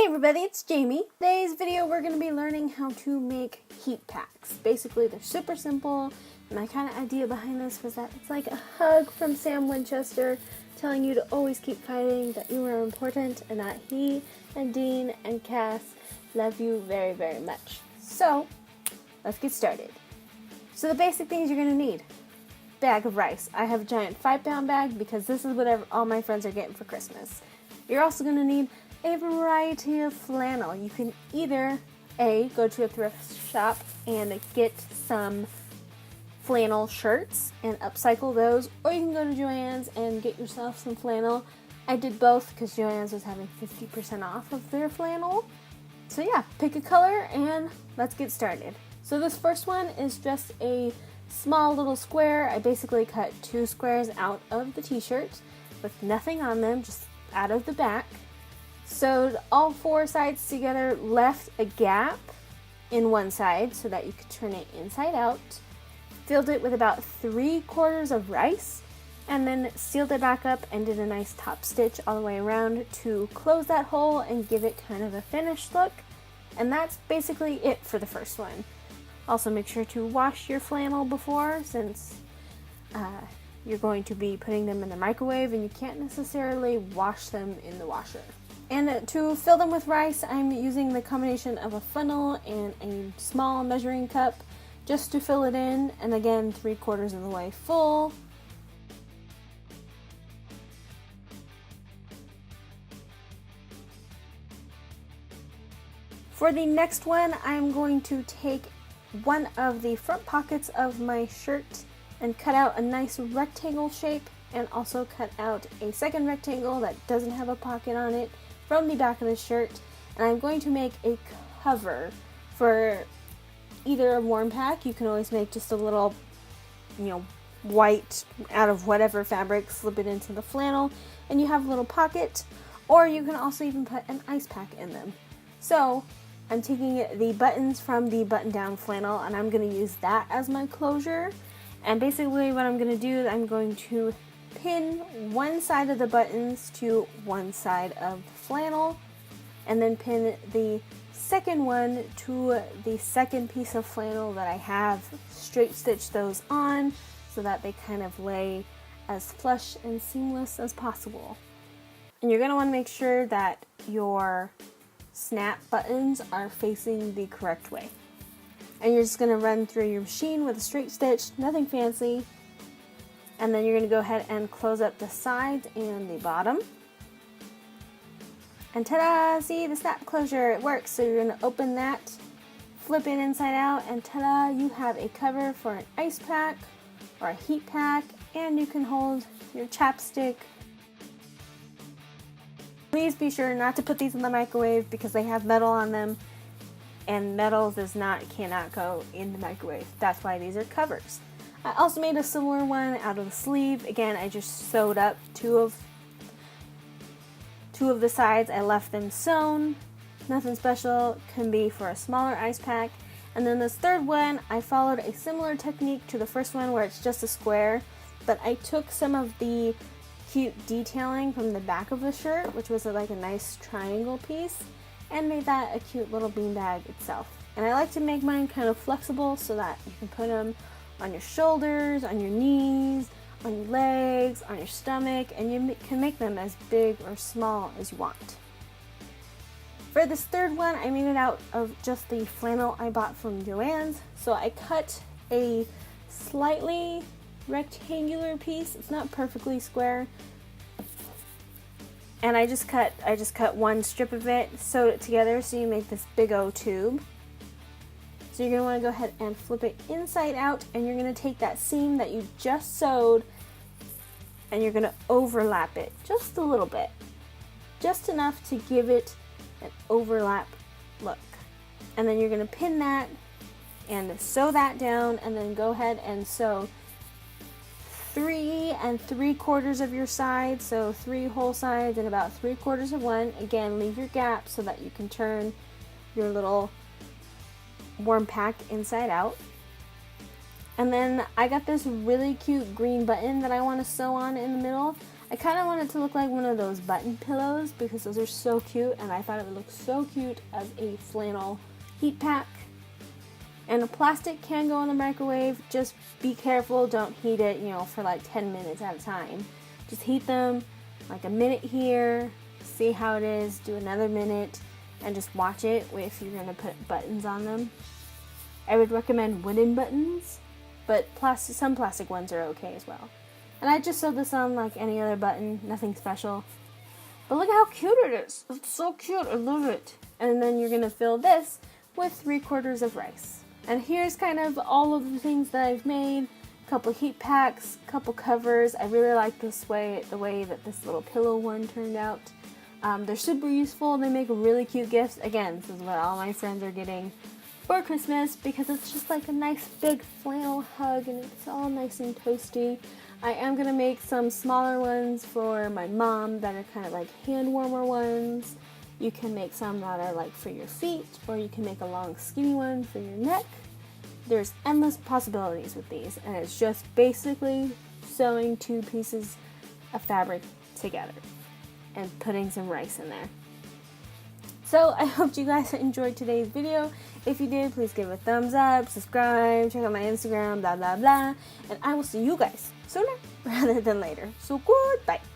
Hey everybody, it's Jamie. Today's video we're going to be learning how to make heat packs. Basically they're super simple, and my kind of idea behind this was that it's like a hug from Sam Winchester telling you to always keep fighting, that you are important, and that he and Dean and Cass love you very, very much. So, let's get started. So the basic things you're going to need. Bag of rice. I have a giant 5-pound bag because this is what all my friends are getting for Christmas. You're also going to need a variety of flannel. You can either go to a thrift shop and get some flannel shirts and upcycle those, or you can go to Joann's and get yourself some flannel. I did both because Joann's was having 50% off of their flannel. So yeah, pick a color and let's get started. So this first one is just a small little square. I basically cut 2 squares out of the t-shirt with nothing on them, just out of the back. Sewed all 4 sides together, left a gap in one side so that you could turn it inside out. Filled it with about 3/4 of rice, and then sealed it back up and did a nice top stitch all the way around to close that hole and give it kind of a finished look. And that's basically it for the first one. Also make sure to wash your flannel before, since you're going to be putting them in the microwave and you can't necessarily wash them in the washer. And to fill them with rice, I'm using the combination of a funnel and a small measuring cup just to fill it in, and again 3/4 of the way full. For the next one, I'm going to take one of the front pockets of my shirt and cut out a nice rectangle shape, and also cut out a second rectangle that doesn't have a pocket on it from the back of the shirt, and I'm going to make a cover for either a warm pack. You can always make just a little, white out of whatever fabric, slip it into the flannel, and you have a little pocket, or you can also even put an ice pack in them. So I'm taking the buttons from the button-down flannel, and I'm going to use that as my closure. And basically what I'm going to do is I'm going to pin one side of the buttons to one side of the flannel, and then pin the second one to the second piece of flannel that I have, straight stitch those on so that they kind of lay as flush and seamless as possible. And you're going to want to make sure that your snap buttons are facing the correct way. And you're just going to run through your machine with a straight stitch, nothing fancy. And then you're going to go ahead and close up the sides and the bottom. And ta-da! See, the snap closure, it works. So you're going to open that, flip it inside out, and ta-da! You have a cover for an ice pack or a heat pack, and you can hold your chapstick. Please be sure not to put these in the microwave because they have metal on them, and metal cannot go in the microwave. That's why these are covers. I also made a similar one out of the sleeve. Again, I just sewed up two of the sides. I left them sewn. Nothing special. Can be for a smaller ice pack. And then this third one, I followed a similar technique to the first one where it's just a square, but I took some of the cute detailing from the back of the shirt, which was like a nice triangle piece, and made that a cute little beanbag itself. And I like to make mine kind of flexible so that you can put them on your shoulders, on your knees, on your legs, on your stomach, and you can make them as big or small as you want. For this third one, I made it out of just the flannel I bought from Joann's. So I cut a slightly rectangular piece. It's not perfectly square. And I just cut one strip of it, sewed it together so you make this big O tube. So you're going to want to go ahead and flip it inside out, and you're going to take that seam that you just sewed and you're going to overlap it just a little bit. Just enough to give it an overlap look. And then you're going to pin that and sew that down, and then go ahead and sew 3 3/4 of your sides, so 3 whole sides and about 3/4 of one. Again, leave your gap so that you can turn your little warm pack inside out. And then I got this really cute green button that I want to sew on in the middle. I kind of want it to look like one of those button pillows because those are so cute, and I thought it would look so cute as a flannel heat pack. And a plastic can go in the microwave. Just be careful, don't heat it, for like 10 minutes at a time. Just heat them like a minute here, see how it is, do another minute, and just watch it if you're going to put buttons on them. I would recommend wooden buttons, but some plastic ones are okay as well. And I just sewed this on like any other button, nothing special. But look at how cute it is. It's so cute, I love it. And then you're going to fill this with 3/4 of rice. And here's kind of all of the things that I've made. A couple heat packs, a couple covers. I really like the way that this little pillow one turned out. They're super useful. They make really cute gifts. Again, this is what all my friends are getting for Christmas because it's just like a nice big flannel hug and it's all nice and toasty. I am going to make some smaller ones for my mom that are kind of like hand warmer ones. You can make some that are like for your feet, or you can make a long skinny one for your neck. There's endless possibilities with these, and it's just basically sewing 2 pieces of fabric together and putting some rice in there. So I hope you guys enjoyed today's video. If you did, please give a thumbs up, subscribe, check out my Instagram, blah blah blah, and I will see you guys sooner rather than later. So goodbye.